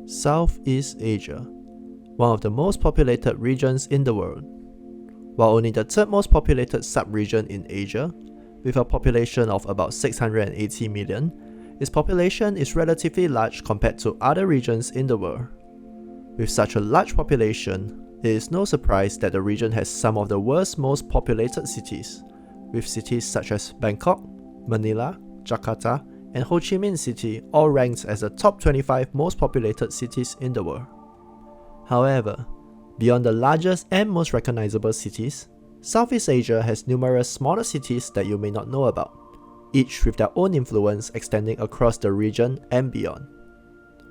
Southeast Asia, one of the most populated regions in the world. While only the third most populated sub-region in Asia, with a population of about 680 million, its population is relatively large compared to other regions in the world. With such a large population, it is no surprise that the region has some of the world's most populated cities, with cities such as Bangkok, Manila, Jakarta, and Ho Chi Minh City all ranked as the top 25 most populated cities in the world. However, beyond the largest and most recognizable cities, Southeast Asia has numerous smaller cities that you may not know about, each with their own influence extending across the region and beyond.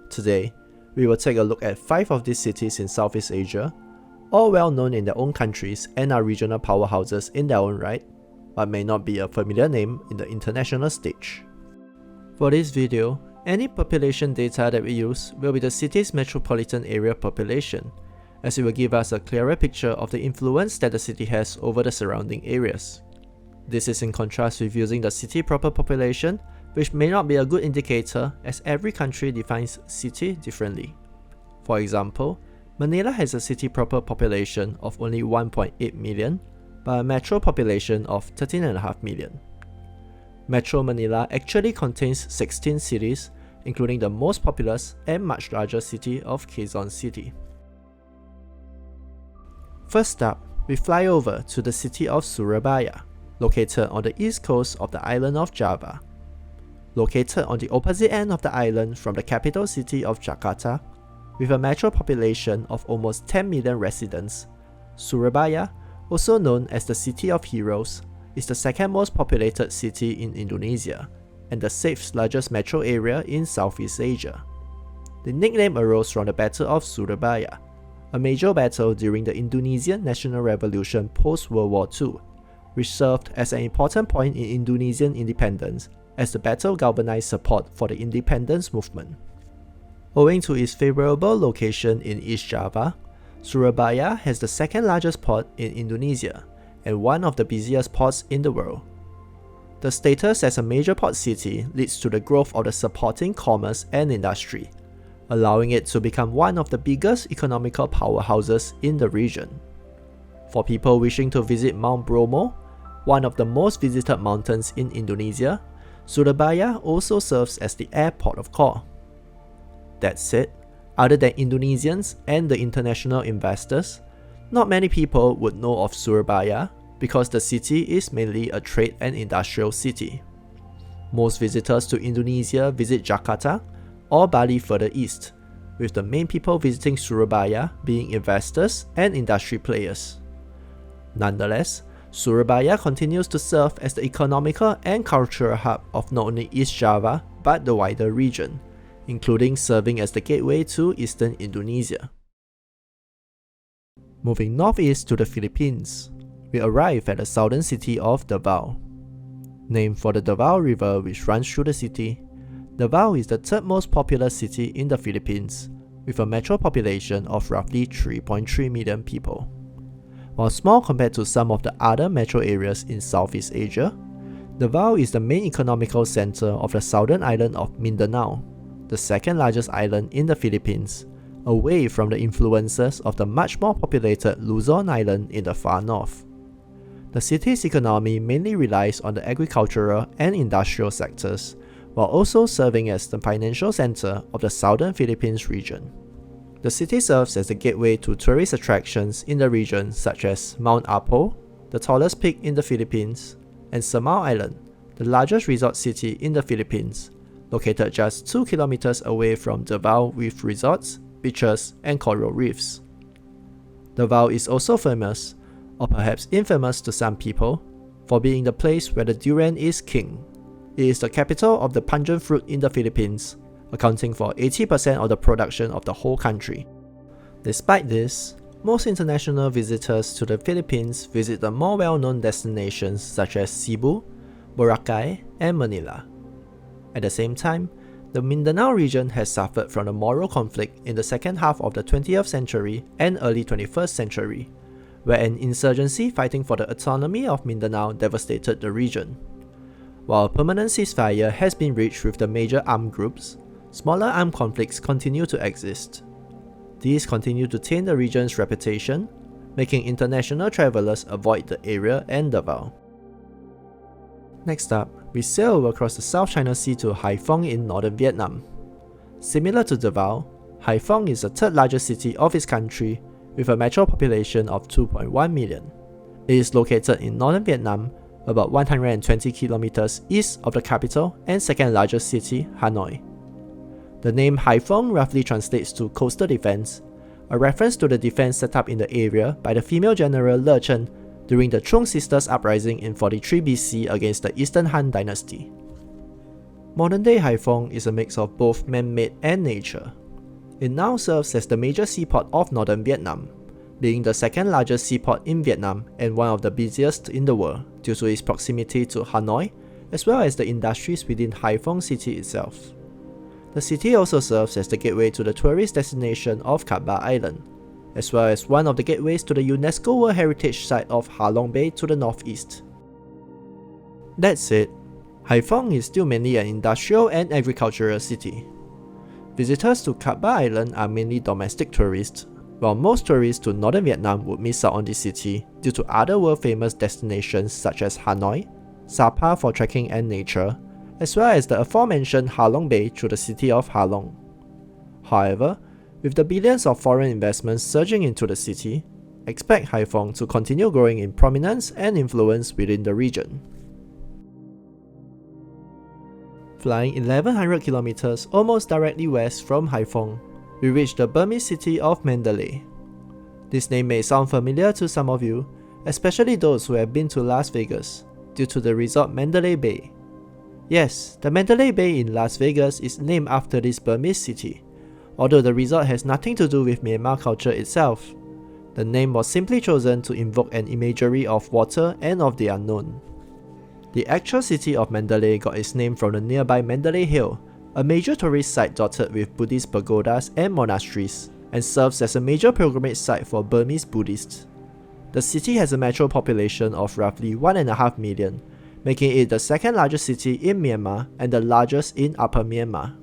Today, we will take a look at 5 of these cities in Southeast Asia, all well known in their own countries and are regional powerhouses in their own right, but may not be a familiar name in the international stage. For this video, any population data that we use will be the city's metropolitan area population, as it will give us a clearer picture of the influence that the city has over the surrounding areas. This is in contrast with using the city proper population, which may not be a good indicator as every country defines city differently. For example, Manila has a city proper population of only 1.8 million, but a metro population of 13.5 million. Metro Manila actually contains 16 cities, including the most populous and much larger city of Quezon City. First up, we fly over to the city of Surabaya, located on the east coast of the island of Java. Located on the opposite end of the island from the capital city of Jakarta, with a metro population of almost 10 million residents, Surabaya, also known as the City of Heroes, is the second most populated city in Indonesia and the 6th largest metro area in Southeast Asia. The nickname arose from the Battle of Surabaya, a major battle during the Indonesian National Revolution post-World War II, which served as an important point in Indonesian independence as the battle galvanized support for the independence movement. Owing to its favorable location in East Java, Surabaya has the second largest port in Indonesia and one of the busiest ports in the world. The status as a major port city leads to the growth of the supporting commerce and industry, allowing it to become one of the biggest economical powerhouses in the region. For people wishing to visit Mount Bromo, one of the most visited mountains in Indonesia, Surabaya also serves as the airport of call. That said, other than Indonesians and the international investors, not many people would know of Surabaya because the city is mainly a trade and industrial city. Most visitors to Indonesia visit Jakarta or Bali further east, with the main people visiting Surabaya being investors and industry players. Nonetheless, Surabaya continues to serve as the economical and cultural hub of not only East Java but the wider region, including serving as the gateway to eastern Indonesia. Moving northeast to the Philippines, we arrive at the southern city of Davao. Named for the Davao River which runs through the city, Davao is the third most populous city in the Philippines, with a metro population of roughly 3.3 million people. While small compared to some of the other metro areas in Southeast Asia, Davao is the main economical center of the southern island of Mindanao, the second largest island in the Philippines, away from the influences of the much more populated Luzon Island in the far north. The city's economy mainly relies on the agricultural and industrial sectors, while also serving as the financial center of the southern Philippines region. The city serves as the gateway to tourist attractions in the region such as Mount Apo, the tallest peak in the Philippines, and Samao Island, the largest resort city in the Philippines, located just 2 kilometers away from Davao with resorts, beaches, and coral reefs. Davao is also famous, or perhaps infamous to some people, for being the place where the durian is king. It is the capital of the pungent fruit in the Philippines, accounting for 80% of the production of the whole country. Despite this, most international visitors to the Philippines visit the more well-known destinations such as Cebu, Boracay, and Manila. At the same time, the Mindanao region has suffered from a moral conflict in the second half of the 20th century and early 21st century, where an insurgency fighting for the autonomy of Mindanao devastated the region. While a permanent ceasefire has been reached with the major armed groups, smaller armed conflicts continue to exist. These continue to taint the region's reputation, making international travelers avoid the area and Davao. Next up, we sail across the South China Sea to Haiphong in northern Vietnam. Similar to Davao, Haiphong is the third largest city of its country with a metro population of 2.1 million. It is located in northern Vietnam, about 120 kilometers east of the capital and second largest city, Hanoi. The name Haiphong roughly translates to coastal defense, a reference to the defense set up in the area by the female general Le Chen during the Trung Sisters Uprising in 43 BC against the Eastern Han Dynasty. Modern-day Haiphong is a mix of both man-made and nature. It now serves as the major seaport of northern Vietnam, being the second largest seaport in Vietnam and one of the busiest in the world due to its proximity to Hanoi, as well as the industries within Haiphong city itself. The city also serves as the gateway to the tourist destination of Cat Ba Island, as well as one of the gateways to the UNESCO World Heritage Site of Ha Long Bay to the northeast. That said, Haiphong is still mainly an industrial and agricultural city. Visitors to Cat Ba Island are mainly domestic tourists, while most tourists to northern Vietnam would miss out on this city due to other world-famous destinations such as Hanoi, Sapa for trekking and nature, as well as the aforementioned Ha Long Bay through the city of Ha Long. However, with the billions of foreign investments surging into the city, expect Haiphong to continue growing in prominence and influence within the region. Flying 1100 kilometers almost directly west from Haiphong, we reach the Burmese city of Mandalay. This name may sound familiar to some of you, especially those who have been to Las Vegas, due to the resort Mandalay Bay. Yes, the Mandalay Bay in Las Vegas is named after this Burmese city, although the resort has nothing to do with Myanmar culture itself. The name was simply chosen to invoke an imagery of water and of the unknown. The actual city of Mandalay got its name from the nearby Mandalay Hill, a major tourist site dotted with Buddhist pagodas and monasteries, and serves as a major pilgrimage site for Burmese Buddhists. The city has a metro population of roughly 1.5 million, making it the second largest city in Myanmar and the largest in Upper Myanmar.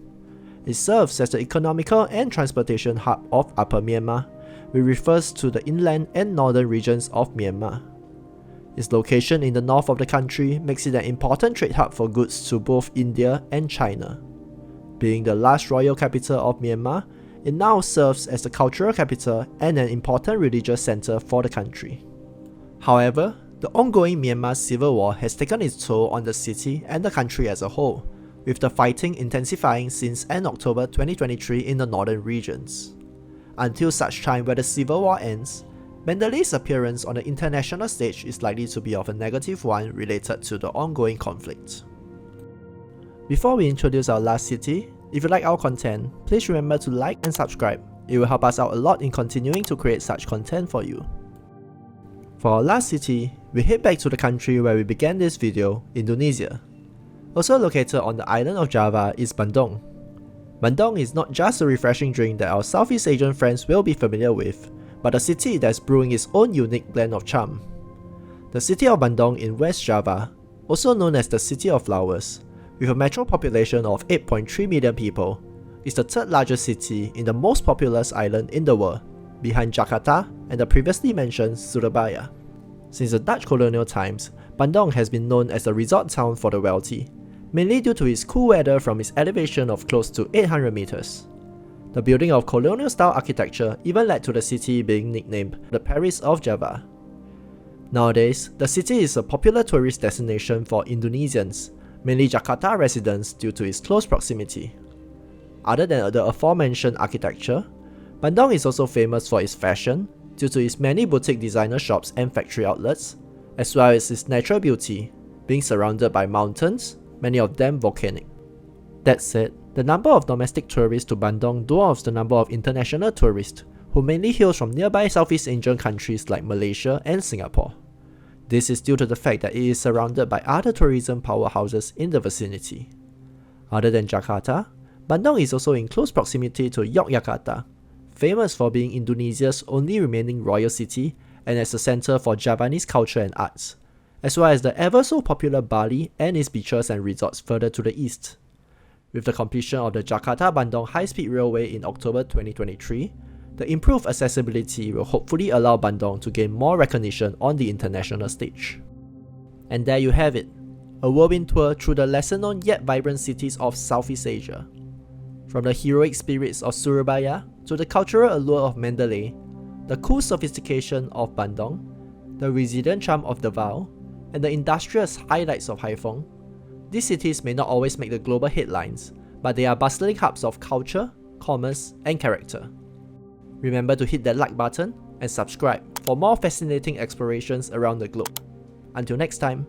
It serves as the economical and transportation hub of Upper Myanmar, which refers to the inland and northern regions of Myanmar. Its location in the north of the country makes it an important trade hub for goods to both India and China. Being the last royal capital of Myanmar, it now serves as the cultural capital and an important religious center for the country. However, the ongoing Myanmar civil war has taken its toll on the city and the country as a whole, with the fighting intensifying since end October 2023 in the northern regions. Until such time where the civil war ends, Mandalay's appearance on the international stage is likely to be of a negative one related to the ongoing conflict. Before we introduce our last city, if you like our content, please remember to like and subscribe. It will help us out a lot in continuing to create such content for you. For our last city, we head back to the country where we began this video, Indonesia. Also located on the island of Java is Bandung. Bandung is not just a refreshing drink that our Southeast Asian friends will be familiar with, but a city that's brewing its own unique blend of charm. The city of Bandung in West Java, also known as the City of Flowers, with a metro population of 8.3 million people, is the third largest city in the most populous island in the world, behind Jakarta and the previously mentioned Surabaya. Since the Dutch colonial times, Bandung has been known as a resort town for the wealthy, mainly due to its cool weather from its elevation of close to 800 meters. The building of colonial-style architecture even led to the city being nicknamed the Paris of Java. Nowadays, the city is a popular tourist destination for Indonesians, mainly Jakarta residents due to its close proximity. Other than the aforementioned architecture, Bandung is also famous for its fashion due to its many boutique designer shops and factory outlets, as well as its natural beauty, being surrounded by mountains, many of them volcanic. That said, the number of domestic tourists to Bandung dwarfs the number of international tourists, who mainly hail from nearby Southeast Asian countries like Malaysia and Singapore. This is due to the fact that it is surrounded by other tourism powerhouses in the vicinity. Other than Jakarta, Bandung is also in close proximity to Yogyakarta, famous for being Indonesia's only remaining royal city and as a center for Javanese culture and arts, as well as the ever so popular Bali and its beaches and resorts further to the east. With the completion of the Jakarta-Bandung high-speed railway in October 2023, the improved accessibility will hopefully allow Bandung to gain more recognition on the international stage. And there you have it, a whirlwind tour through the lesser-known yet vibrant cities of Southeast Asia. From the heroic spirits of Surabaya to the cultural allure of Mandalay, the cool sophistication of Bandung, the resilient charm of Davao, and the industrious highlights of Phong, these cities may not always make the global headlines, but they are bustling hubs of culture, commerce, and character. Remember to hit that like button and subscribe for more fascinating explorations around the globe. Until next time.